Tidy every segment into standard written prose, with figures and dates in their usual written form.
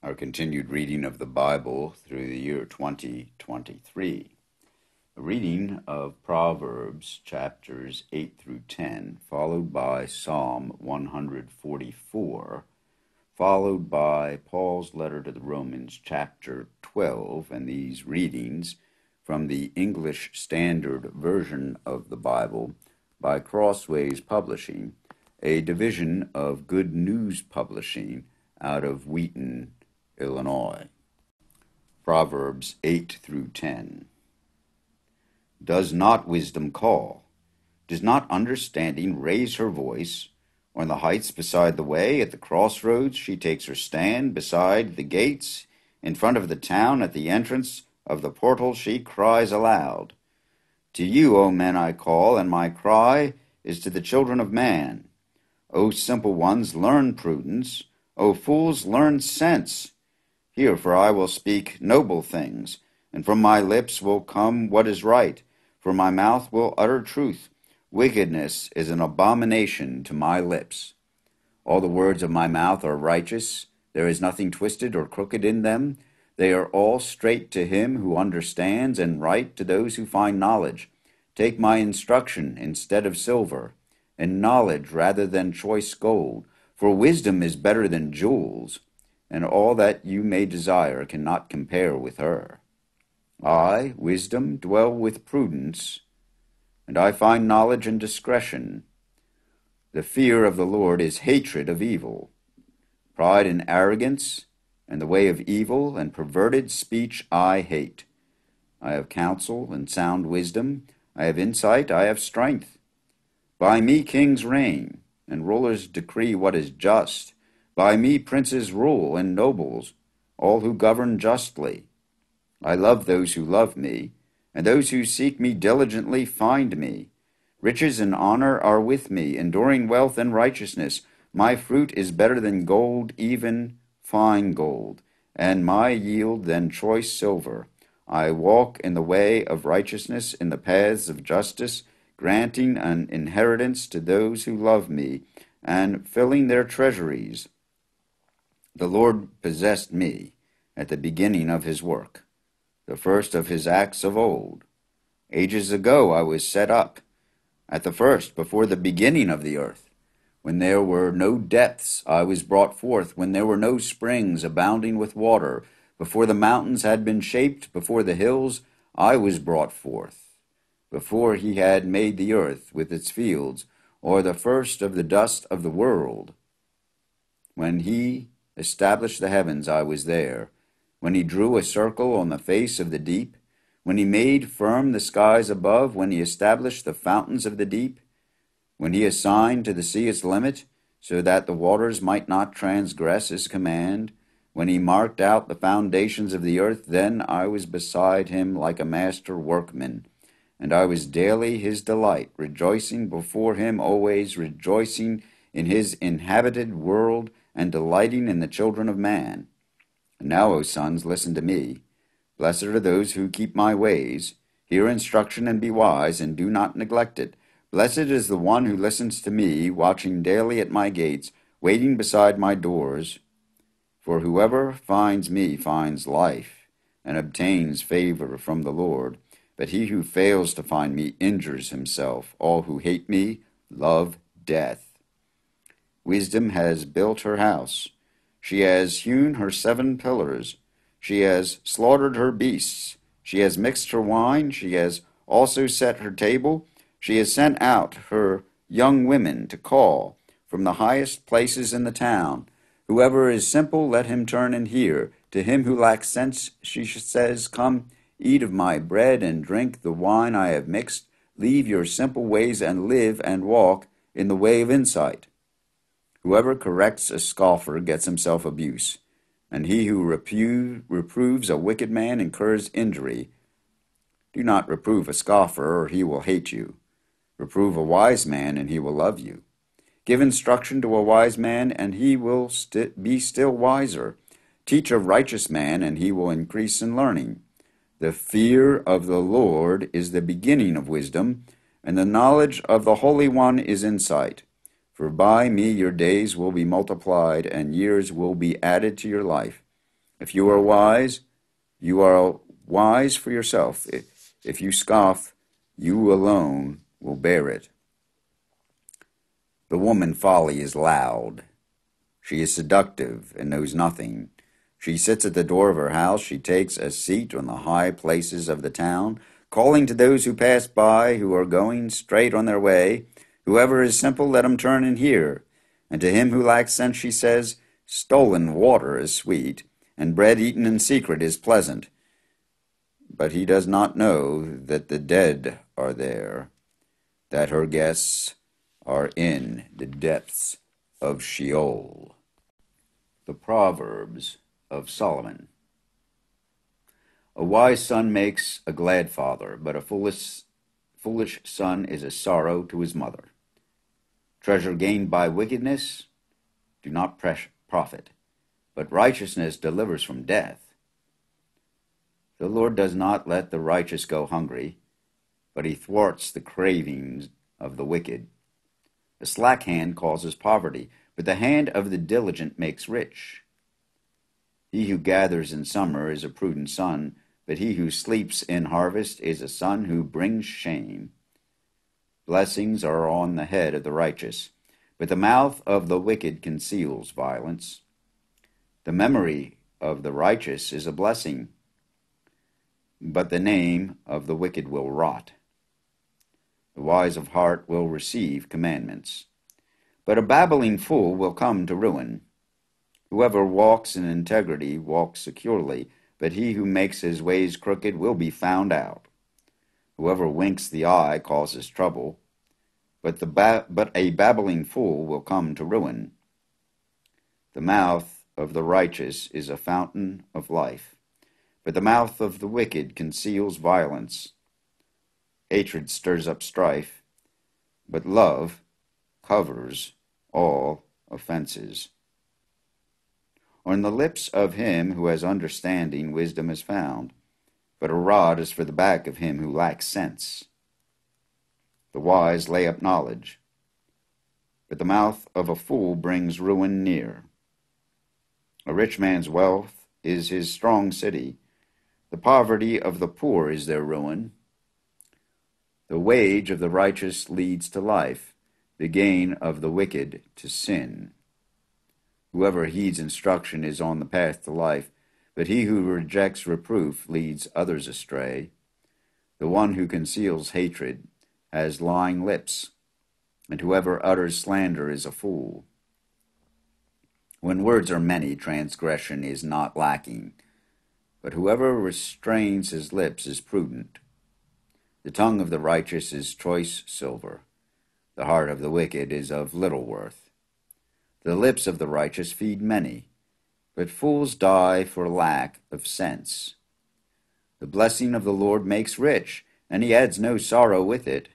Our continued reading of the Bible through the year 2023. A reading of Proverbs chapters 8 through 10, followed by Psalm 144, followed by Paul's letter to the Romans chapter 12, and these readings from the English Standard Version of the Bible by Crossways Publishing, a division of Good News Publishing out of Wheaton, Illinois. Proverbs 8 through 10. Does not wisdom call? Does not understanding raise her voice? On the heights beside the way, at the crossroads, she takes her stand beside the gates, in front of the town, at the entrance of the portal, she cries aloud. To you, O men, I call, and my cry is to the children of man. O simple ones, learn prudence. O fools, learn sense. Hear, for I will speak noble things, and from my lips will come what is right, for my mouth will utter truth. Wickedness is an abomination to my lips. All the words of my mouth are righteous. There is nothing twisted or crooked in them. They are all straight to him who understands, and right to those who find knowledge. Take my instruction instead of silver, and knowledge rather than choice gold, for wisdom is better than jewels, and all that you may desire cannot compare with her. I, wisdom, dwell with prudence, and I find knowledge and discretion. The fear of the Lord is hatred of evil. Pride and arrogance, and the way of evil and perverted speech I hate. I have counsel and sound wisdom. I have insight, I have strength. By me kings reign, and rulers decree what is just. By me princes rule, and nobles, all who govern justly. I love those who love me, and those who seek me diligently find me. Riches and honor are with me, enduring wealth and righteousness. My fruit is better than gold, even fine gold, and my yield than choice silver. I walk in the way of righteousness, in the paths of justice, granting an inheritance to those who love me, and filling their treasuries. The Lord possessed me at the beginning of his work, the first of his acts of old. Ages ago I was set up, at the first, before the beginning of the earth. When there were no depths, I was brought forth, when there were no springs abounding with water. Before the mountains had been shaped, before the hills, I was brought forth. Before he had made the earth with its fields, or the first of the dust of the world. When he established the heavens, I was there. When he drew a circle on the face of the deep, when he made firm the skies above, when he established the fountains of the deep, when he assigned to the sea its limit, so that the waters might not transgress his command, when he marked out the foundations of the earth, then I was beside him like a master workman, and I was daily his delight, rejoicing before him always, rejoicing in his inhabited world, and delighting in the children of man. And now, O sons, listen to me. Blessed are those who keep my ways. Hear instruction and be wise, and do not neglect it. Blessed is the one who listens to me, watching daily at my gates, waiting beside my doors. For whoever finds me finds life, and obtains favor from the Lord. But he who fails to find me injures himself. All who hate me love death. Wisdom has built her house. She has hewn her 7 pillars. She has slaughtered her beasts. She has mixed her wine. She has also set her table. She has sent out her young women to call from the highest places in the town. Whoever is simple, let him turn and hear. To him who lacks sense, she says, come, eat of my bread and drink the wine I have mixed. Leave your simple ways and live and walk in the way of insight. Whoever corrects a scoffer gets himself abuse, and he who reproves a wicked man incurs injury. Do not reprove a scoffer, or he will hate you. Reprove a wise man, and he will love you. Give instruction to a wise man, and he will be still wiser. Teach a righteous man, and he will increase in learning. The fear of the Lord is the beginning of wisdom, and the knowledge of the Holy One is insight. For by me your days will be multiplied, and years will be added to your life. If you are wise, you are wise for yourself. If you scoff, you alone will bear it. The woman folly is loud. She is seductive and knows nothing. She sits at the door of her house. She takes a seat on the high places of the town, calling to those who pass by, who are going straight on their way. Whoever is simple, let him turn and hear. And to him who lacks sense she says, stolen water is sweet, and bread eaten in secret is pleasant. But he does not know that the dead are there, that her guests are in the depths of Sheol. The Proverbs of Solomon. A wise son makes a glad father, but a foolish son is a sorrow to his mother. Treasure gained by wickedness do not profit, but righteousness delivers from death. The Lord does not let the righteous go hungry, but he thwarts the cravings of the wicked. The slack hand causes poverty, but the hand of the diligent makes rich. He who gathers in summer is a prudent son, but he who sleeps in harvest is a son who brings shame. Blessings are on the head of the righteous, but the mouth of the wicked conceals violence. The memory of the righteous is a blessing, but the name of the wicked will rot. The wise of heart will receive commandments, but a babbling fool will come to ruin. Whoever walks in integrity walks securely, but he who makes his ways crooked will be found out. Whoever winks the eye causes trouble, but a babbling fool will come to ruin. The mouth of the righteous is a fountain of life, but the mouth of the wicked conceals violence. Hatred stirs up strife, but love covers all offenses. On the lips of him who has understanding wisdom is found, but a rod is for the back of him who lacks sense. The wise lay up knowledge, but the mouth of a fool brings ruin near. A rich man's wealth is his strong city. The poverty of the poor is their ruin. The wage of the righteous leads to life, the gain of the wicked to sin. Whoever heeds instruction is on the path to life, but he who rejects reproof leads others astray. The one who conceals hatred has lying lips, and whoever utters slander is a fool. When words are many, transgression is not lacking, but whoever restrains his lips is prudent. The tongue of the righteous is choice silver. The heart of the wicked is of little worth. The lips of the righteous feed many, but fools die for lack of sense. The blessing of the Lord makes rich, and he adds no sorrow with it.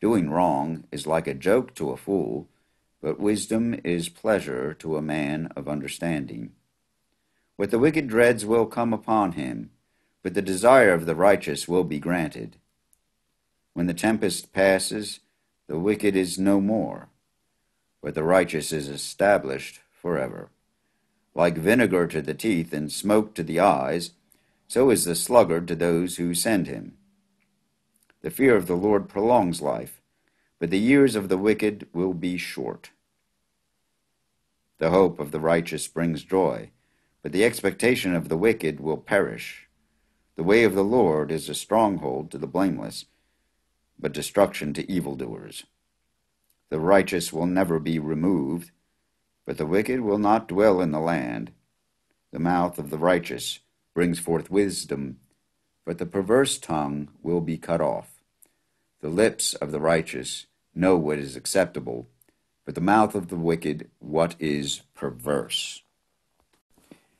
Doing wrong is like a joke to a fool, but wisdom is pleasure to a man of understanding. What the wicked dreads will come upon him, but the desire of the righteous will be granted. When the tempest passes, the wicked is no more, but the righteous is established forever. Like vinegar to the teeth and smoke to the eyes, so is the sluggard to those who send him. The fear of the Lord prolongs life, but the years of the wicked will be short. The hope of the righteous brings joy, but the expectation of the wicked will perish. The way of the Lord is a stronghold to the blameless, but destruction to evildoers. The righteous will never be removed, but the wicked will not dwell in the land. The mouth of the righteous brings forth wisdom, but the perverse tongue will be cut off. The lips of the righteous know what is acceptable, but the mouth of the wicked what is perverse.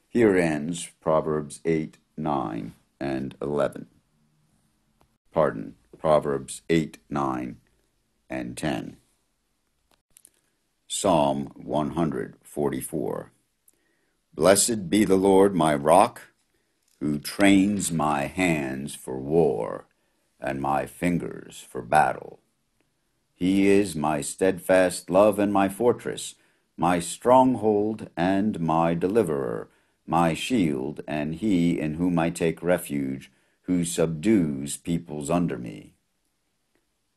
Here ends Proverbs 8, 9, and 11. Proverbs 8, 9, and 10. Psalm 144. Blessed be the Lord my rock, who trains my hands for war and my fingers for battle. He is my steadfast love and my fortress, my stronghold and my deliverer, my shield, and he in whom I take refuge, who subdues peoples under me.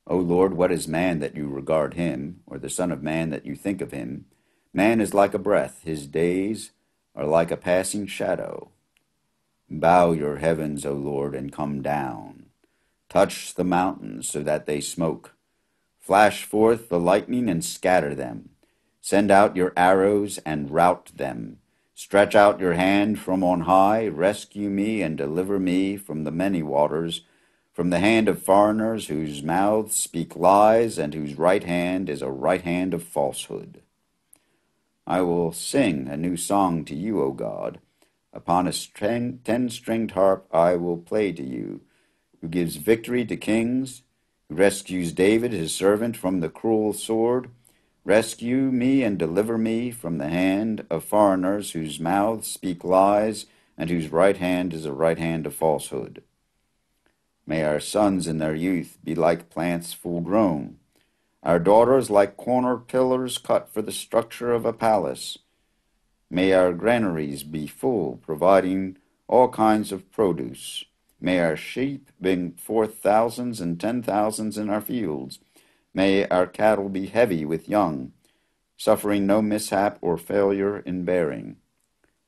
O Lord, what is man that you regard him, or the Son of Man that you think of him? Man is like a breath, his days are like a passing shadow. Bow your heavens, O Lord, and come down. Touch the mountains so that they smoke. Flash forth the lightning and scatter them. Send out your arrows and rout them. Stretch out your hand from on high. Rescue me and deliver me from the many waters, from the hand of foreigners whose mouths speak lies and whose right hand is a right hand of falsehood. I will sing a new song to you, O God. Upon a 10-stringed harp I will play to you, who gives victory to kings, who rescues David his servant from the cruel sword. Rescue me and deliver me from the hand of foreigners whose mouths speak lies and whose right hand is a right hand of falsehood. May our sons in their youth be like plants full grown, our daughters like corner pillars cut for the structure of a palace. May our granaries be full, providing all kinds of produce. May our sheep bring forth thousands and 10,000s in our fields. May our cattle be heavy with young, suffering no mishap or failure in bearing.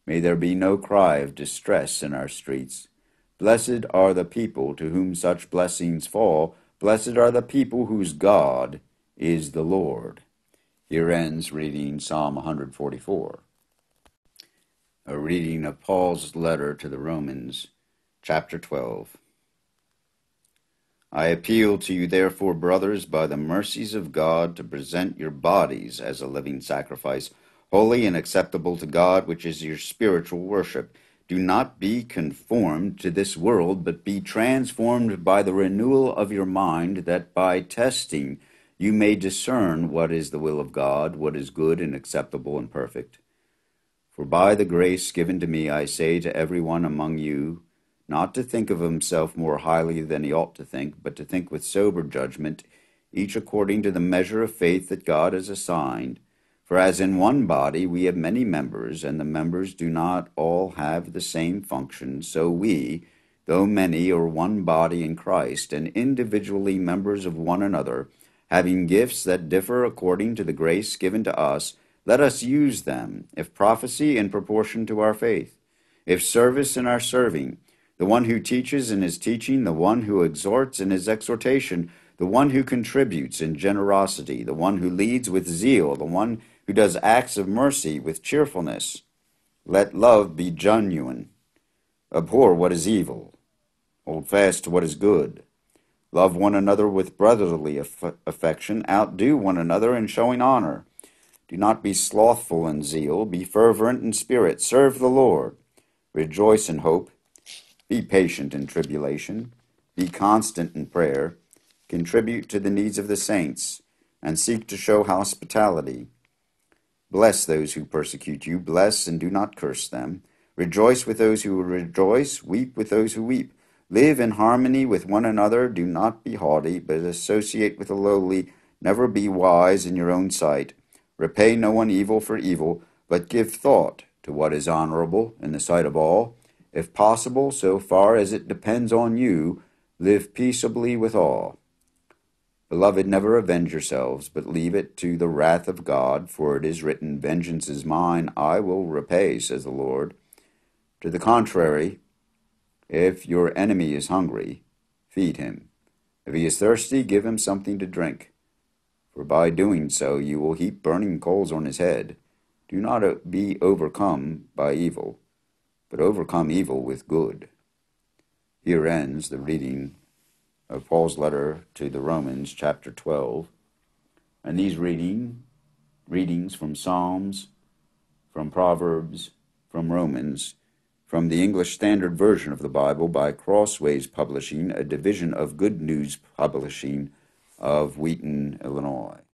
May there be no cry of distress in our streets. Blessed are the people to whom such blessings fall. Blessed are the people whose God is the Lord. Here ends reading Psalm 144. A reading of Paul's letter to the Romans, chapter 12. I appeal to you, therefore, brothers, by the mercies of God, to present your bodies as a living sacrifice, holy and acceptable to God, which is your spiritual worship. Do not be conformed to this world, but be transformed by the renewal of your mind, that by testing you may discern what is the will of God, what is good and acceptable and perfect. For by the grace given to me I say to everyone among you, not to think of himself more highly than he ought to think, but to think with sober judgment, each according to the measure of faith that God has assigned. For as in one body we have many members, and the members do not all have the same function, so we, though many, are one body in Christ, and individually members of one another, having gifts that differ according to the grace given to us, let us use them, if prophecy in proportion to our faith, if service in our serving, the one who teaches in his teaching, the one who exhorts in his exhortation, the one who contributes in generosity, the one who leads with zeal, the one who does acts of mercy with cheerfulness. Let love be genuine. Abhor what is evil. Hold fast to what is good. Love one another with brotherly affection. Outdo one another in showing honor. Do not be slothful in zeal. Be fervent in spirit. Serve the Lord. Rejoice in hope. Be patient in tribulation. Be constant in prayer. Contribute to the needs of the saints, and seek to show hospitality. Bless those who persecute you. Bless and do not curse them. Rejoice with those who rejoice. Weep with those who weep. Live in harmony with one another. Do not be haughty, but associate with the lowly. Never be wise in your own sight. Repay no one evil for evil, but give thought to what is honorable in the sight of all. If possible, so far as it depends on you, live peaceably with all. Beloved, never avenge yourselves, but leave it to the wrath of God, for it is written, Vengeance is mine, I will repay, says the Lord. To the contrary, if your enemy is hungry, feed him. If he is thirsty, give him something to drink. For by doing so you will heap burning coals on his head. Do not be overcome by evil, but overcome evil with good. Here ends the reading of Paul's letter to the Romans, chapter 12. And these readings from Psalms, from Proverbs, from Romans, from the English Standard Version of the Bible by Crossways Publishing, a division of Good News Publishing of Wheaton, Illinois.